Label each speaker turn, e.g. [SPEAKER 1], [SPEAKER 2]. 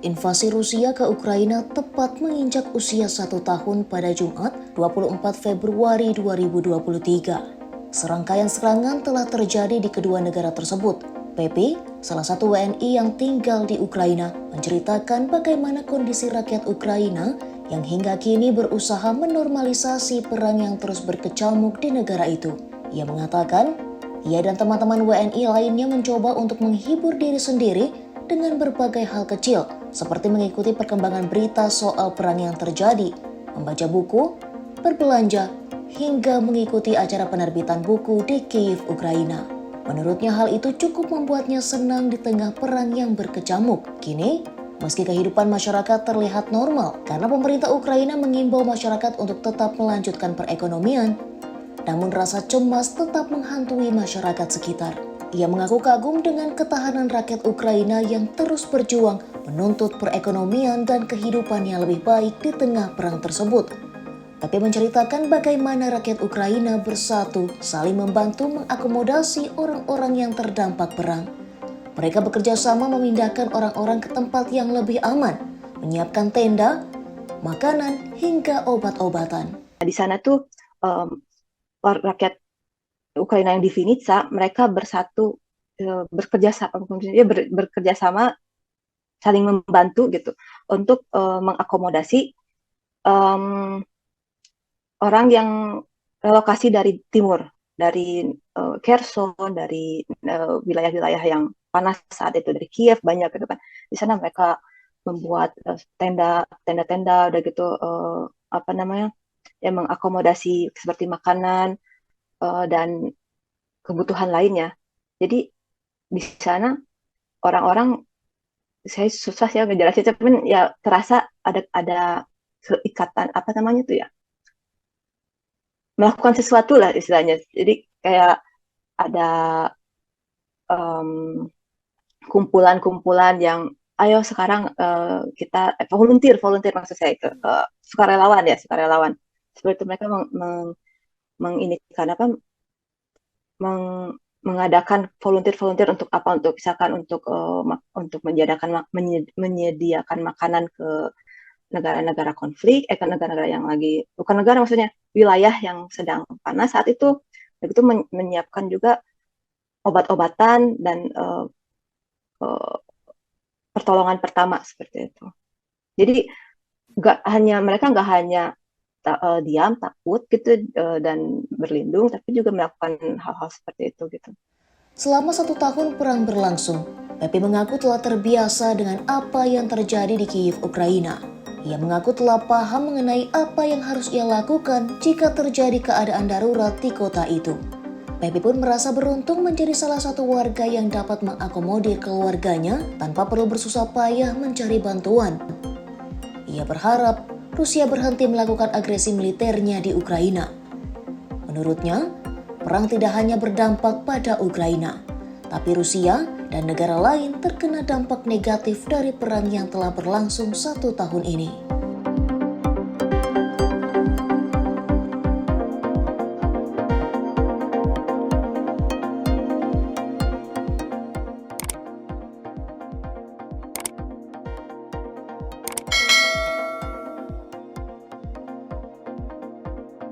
[SPEAKER 1] Invasi Rusia ke Ukraina tepat menginjak usia 1 tahun pada Jumat 24 Februari 2023. Serangkaian serangan telah terjadi di kedua negara tersebut. Pepi, salah satu WNI yang tinggal di Ukraina, menceritakan bagaimana kondisi rakyat Ukraina yang hingga kini berusaha menormalisasi perang yang terus berkecamuk di negara itu. Ia mengatakan, ia dan teman-teman WNI lainnya mencoba untuk menghibur diri sendiri dengan berbagai hal kecil, seperti mengikuti perkembangan berita soal perang yang terjadi, membaca buku, berbelanja, hingga mengikuti acara penerbitan buku di Kiev, Ukraina. Menurutnya hal itu cukup membuatnya senang di tengah perang yang berkecamuk. Kini, meski kehidupan masyarakat terlihat normal karena pemerintah Ukraina mengimbau masyarakat untuk tetap melanjutkan perekonomian, namun rasa cemas tetap menghantui masyarakat sekitar. Ia mengaku kagum dengan ketahanan rakyat Ukraina yang terus berjuang menuntut perekonomian dan kehidupan yang lebih baik di tengah perang tersebut. Tapi menceritakan bagaimana rakyat Ukraina bersatu saling membantu mengakomodasi orang-orang yang terdampak perang. Mereka bekerja sama memindahkan orang-orang ke tempat yang lebih aman, menyiapkan tenda, makanan, hingga obat-obatan.
[SPEAKER 2] Di sana tuh rakyat Ukraina yang di Vinica, mereka bersatu, bekerja sama, saling membantu gitu untuk mengakomodasi orang yang relokasi dari timur, dari Kherson, dari wilayah-wilayah yang panas saat itu, dari Kiev banyak gitu kan. Di sana mereka membuat tenda-tenda udah gitu yang mengakomodasi seperti makanan dan kebutuhan lainnya. Jadi di sana orang-orang, saya susah ya ngejelasin, tapi ya terasa ada keikatan tuh ya, melakukan sesuatu lah istilahnya. Jadi kayak ada kumpulan-kumpulan yang ayo sekarang kita volunteer maksud saya itu sukarelawan. Seperti itu mereka menginikan mengadakan volunteer untuk apa, untuk misalkan untuk menyediakan makanan ke negara-negara konflik, ke negara-negara yang lagi, bukan negara maksudnya, wilayah yang sedang panas saat itu. Begitu menyiapkan juga obat-obatan dan pertolongan pertama seperti itu. Jadi mereka nggak hanya diam, takut gitu dan berlindung, tapi juga melakukan hal-hal seperti itu gitu.
[SPEAKER 1] Selama 1 tahun perang berlangsung, Pepi mengaku telah terbiasa dengan apa yang terjadi di Kiev, Ukraina. Ia mengaku telah paham mengenai apa yang harus ia lakukan jika terjadi keadaan darurat di kota itu. Pepi pun merasa beruntung menjadi salah satu warga yang dapat mengakomodir keluarganya tanpa perlu bersusah payah mencari bantuan. Ia berharap Rusia berhenti melakukan agresi militernya di Ukraina. Menurutnya, perang tidak hanya berdampak pada Ukraina, tapi Rusia dan negara lain terkena dampak negatif dari perang yang telah berlangsung 1 tahun ini.